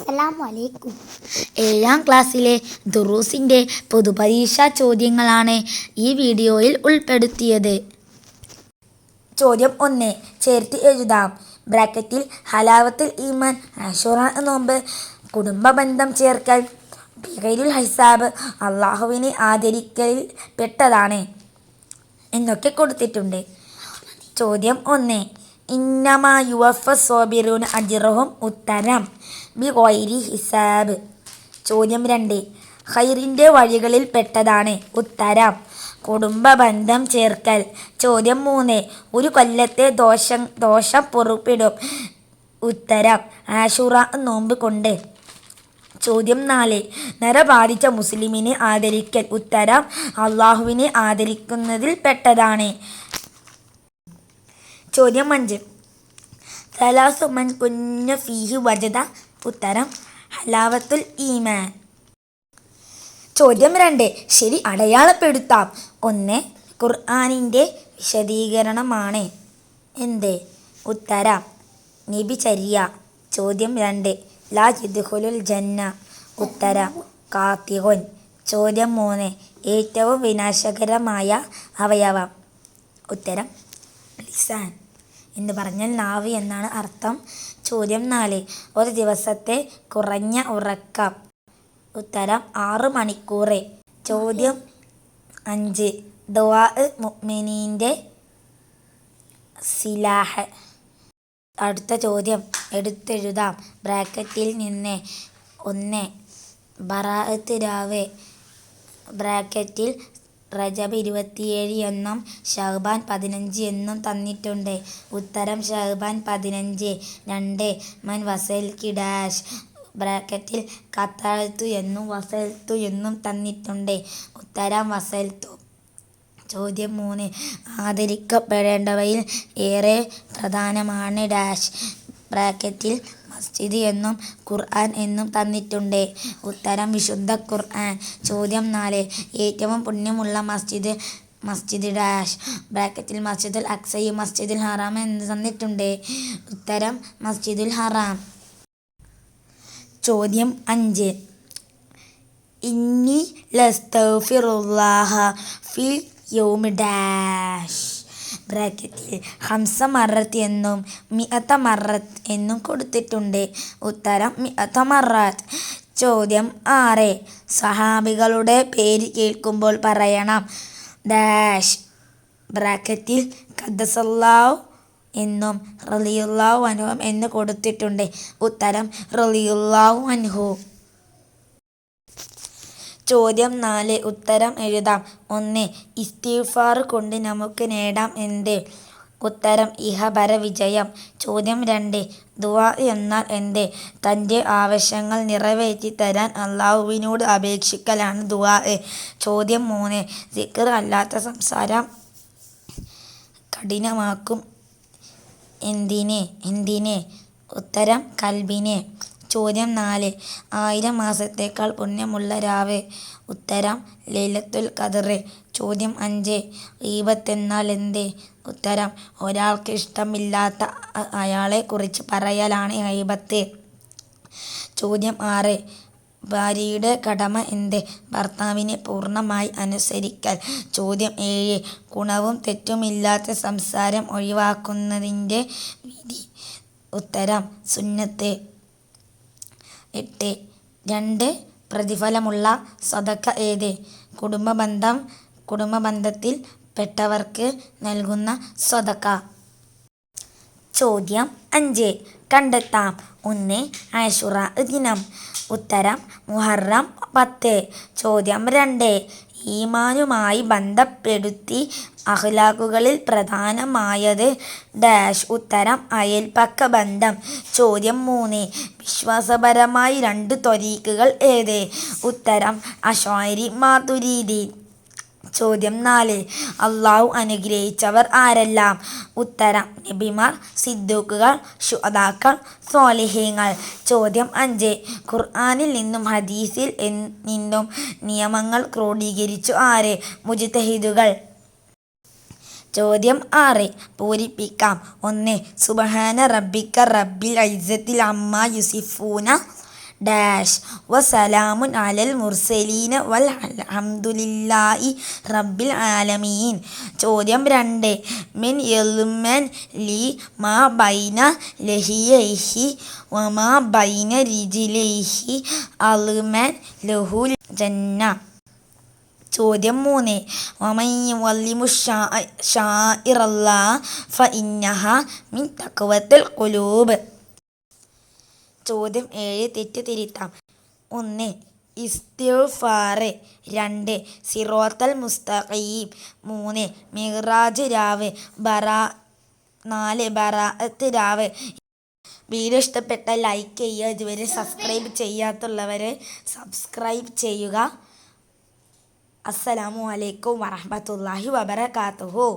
അസ്സലാമലൈക്കും. 7ാം ക്ലാസ്സിലെ ദുറൂസിൻ്റെ പൊതുപരീക്ഷാ ചോദ്യങ്ങളാണ് ഈ വീഡിയോയിൽ ഉൾപ്പെടുത്തിയത്. ചോദ്യം 1 ചേർത്ത് എഴുതാം. ബ്രാക്കറ്റിൽ ഹലാവത്തുൽ ഈമാൻ, ആശുറാ നോമ്പ്, കുടുംബബന്ധം ചേർക്കൽ, ബിഗൈറുൽ ഹിസാബ്, അള്ളാഹുവിനെ ആദരിക്കലിൽ പെട്ടതാണ് എന്നൊക്കെ കൊടുത്തിട്ടുണ്ട്. ചോദ്യം 1 ഇന്നമാ യുവഫസ് സ്വാബിറൂന അജ്റഹും. ഉത്തരം ബിഗൈരി ഹിസാബ്. ചോദ്യം 2 ഖൈറിൻ്റെ വഴികളിൽ പെട്ടതാണ്. ഉത്തരം കുടുംബബന്ധം ചേർക്കൽ. ചോദ്യം 3 ഒരു കൊല്ലത്തെ ദോഷം പൊറുപ്പിടും. ഉത്തരം ആശുറാ നോമ്പ് കൊണ്ട്. ചോദ്യം 4 നര ബാധിച്ച മുസ്ലിമിനെ ആദരിക്കൽ. ഉത്തരം അള്ളാഹുവിനെ ആദരിക്കുന്നതിൽ പെട്ടതാണ്. ചോദ്യം 5 സലാസു മൻ കുന്ന ഫീഹി വജദ. ഉത്തരം ഹലാവത്തുൽ ഈമാൻ. ചോദ്യം 2 ശരി അടയാളപ്പെടുത്താം. 1 ഖുർആനിൻ്റെ വിശദീകരണമാണ്. എന്ത്? ഉത്തരം നബിചര്യ. ചോദ്യം 2 ലാ യദ്ഖുലുൽ ജന്ന. ഉത്തരം ഖാതിഉൻ. ചോദ്യം 3 ഏറ്റവും വിനാശകരമായ അവയവം. ഉത്തരം ലിസാൻ എന്ന് പറഞ്ഞാൽ നാവ് എന്നാണ് അർത്ഥം. ചോദ്യം 4 ഒരു ദിവസത്തെ കുറഞ്ഞ ഉറക്കം. ഉത്തരം 6 മണിക്കൂർ. ചോദ്യം 5 ദുആ മുഅ്മിനീൻ്റെ സിലാഹ്. അടുത്ത ചോദ്യം എടുത്തെഴുതാം. ബ്രാക്കറ്റിൽ നിന്ന് 1 ബറാഅത്ത് രാവ്. ബ്രാക്കറ്റിൽ റജബ് 27 എന്നും ശഅബാൻ 15 എന്നും തന്നിട്ടുണ്ട്. ഉത്തരം ശഅബാൻ 15. 2 മൻ വസൽക്കി ഡാഷ്. ബ്രാക്കറ്റിൽ ഖതഅതു എന്നും വസൽതു എന്നും തന്നിട്ടുണ്ട്. ഉത്തരം വസൽതു. ചോദ്യം 3 ആദരിക്കപ്പെടേണ്ടവയിൽ ഏറെ പ്രധാനമാണ് ഡാഷ്. ബ്രാക്കറ്റിൽ മസ്ജിദ് എന്നും ഖുർആൻ എന്നും തന്നിട്ടുണ്ട്. ഉത്തരം വിശുദ്ധ ഖുർആൻ. ചോദ്യം 4 ഏറ്റവും പുണ്യമുള്ള മസ്ജിദ് ഡാഷ്. ബ്രാക്കറ്റിൽ മസ്ജിദുൽ അഖ്സയും മസ്ജിദുൽ ഹറാം എന്ന് തന്നിട്ടുണ്ട്. ഉത്തരം മസ്ജിദുൽ ഹറാം. ചോദ്യം 5 ഇന്നി ലസ്തഗ്ഫിറുല്ലാഹ ഫിൽ യൗമി ഡാഷ്. ബ്രാക്കറ്റിൽ 5 മറത്ത് എന്നും 100 മറത്ത് എന്നും കൊടുത്തിട്ടുണ്ട്. ഉത്തരം 100 മറത്ത്. ചോദ്യം 6 സ്വഹാബികളുടെ പേര് കേൾക്കുമ്പോൾ പറയണം ഡാഷ്. ബ്രാക്കറ്റിൽ ഖദ്ദസല്ലാഹു എന്നും റളിയല്ലാഹു അൻഹു എന്ന് കൊടുത്തിട്ടുണ്ട്. ഉത്തരം റളിയല്ലാഹു അൻഹു. ചോദ്യം 4 ഉത്തരം എഴുതാം. 1 ഇസ്തിഗ്ഫാർ കൊണ്ട് നമുക്ക് നേടാം എന്ത്? ഉത്തരം ഇഹപര വിജയം. ചോദ്യം 2 ദുആ എന്നാൽ എന്ത്? തൻ്റെ ആവശ്യങ്ങൾ നിറവേറ്റി തരാൻ അള്ളാഹുവിനോട് അപേക്ഷിക്കലാണ് ദുആ. ചോദ്യം 3 സിക്ർ അല്ലാത്ത സംസാരം കഠിനമാക്കും എന്തിനെ? ഉത്തരം കൽബിനെ. ചോദ്യം 4 1000 മാസത്തേക്കാൾ പുണ്യമുള്ള രാവ്. ഉത്തരം ലൈലത്തുൽ ഖദ്ർ. ചോദ്യം 5 ഗീബത്ത് എന്നാൽ എന്ത്? ഉത്തരം ഒരാൾക്ക് ഇഷ്ടമില്ലാത്ത അയാളെ കുറിച്ച് പറയലാണ് ഗീബത്ത്. ചോദ്യം 6 ഭാര്യയുടെ കടമ എന്ത്? ഭർത്താവിനെ പൂർണ്ണമായി അനുസരിക്കൽ. ചോദ്യം 7 ഗുണവും തെറ്റുമില്ലാത്ത സംസാരം ഒഴിവാക്കുന്നതിൻ്റെ വിധി. ഉത്തരം സുന്നത്ത്. 8 2 പ്രതിഫലമുള്ള സ്വതക്ക ഏത്? കുടുംബബന്ധത്തിൽ പെട്ടവർക്ക് നൽകുന്ന സ്വതക്ക. ചോദ്യം 5 കണ്ടെത്താം. 1 ആശുറാ ദിനം. ഉത്തരം മുഹറം 10. ചോദ്യം 2 ഈമാനുമായി ബന്ധപ്പെടുത്തി അഖ്ലാഖുകളിൽ പ്രധാനമായത് ഡാഷ്. ഉത്തരം അയൽപക്ക ബന്ധം. ചോദ്യം 3 വിശ്വാസപരമായി 2 ത്വരീഖുകൾ ഏത്? ഉത്തരം അശ്അരി മാതുരീദി. ചോദ്യം 4 അള്ളാഹു അനുഗ്രഹിച്ചവർ ആരെല്ലാം? ഉത്തരം നബിമാർ, സിദ്ദീഖുകൾ, ശുഹദാക്കൾ, സ്വാലിഹീങ്ങൾ. ചോദ്യം 5 ഖുർആനിൽ നിന്നും ഹദീസിൽ നിന്നും നിയമങ്ങൾ ക്രോഡീകരിച്ചു ആര്? മുജ്തഹിദുകൾ. ചോദ്യം 6 പൂരിപ്പിക്കാം. 1 സുബ്ഹാന റബ്ബിക റബ്ബിൽ ഇസ്സത്തി അമ്മാ യസിഫൂന ഡാഷ് വസലാമുൻ അലൽ മുർസലീന വൽഹംദുലില്ലാഹി റബ്ബിൽ ആലമീൻ. ചോദ്യം 2. മിൻ യൽമൻ ലി മാ ബൈന ലഹിയൈഹി വമാ ബൈന റിജിലൈഹി അൽമൻ ലഹുൽ ജന്ന. ചോദ്യം 3. വമൻ യുവല്ലിമു ശാഇറല്ലാഹ് ഫഇന്നഹാ മിൻ തഖ്വത്തുൽ ഖുലൂബ്. ചോദ്യം 7. തെറ്റ് തിരുത്താം. 1. ഇസ്തിഗ്ഫാർ. 2. സിറാത്തൽ മുസ്തഖീം. 3. മിഅ്റാജ് രാവ്. 4. ബറാഅത്ത് രാവ്. വീഡിയോ ഇഷ്ടപ്പെട്ടാൽ ലൈക്ക് ചെയ്യുക. ഇതുവരെ സബ്സ്ക്രൈബ് ചെയ്യാത്തുള്ളവർ സബ്സ്ക്രൈബ് ചെയ്യുക. അസ്സലാമു അലൈക്കും വറഹ്മത്തുള്ളാഹി വബറകാതുഹു.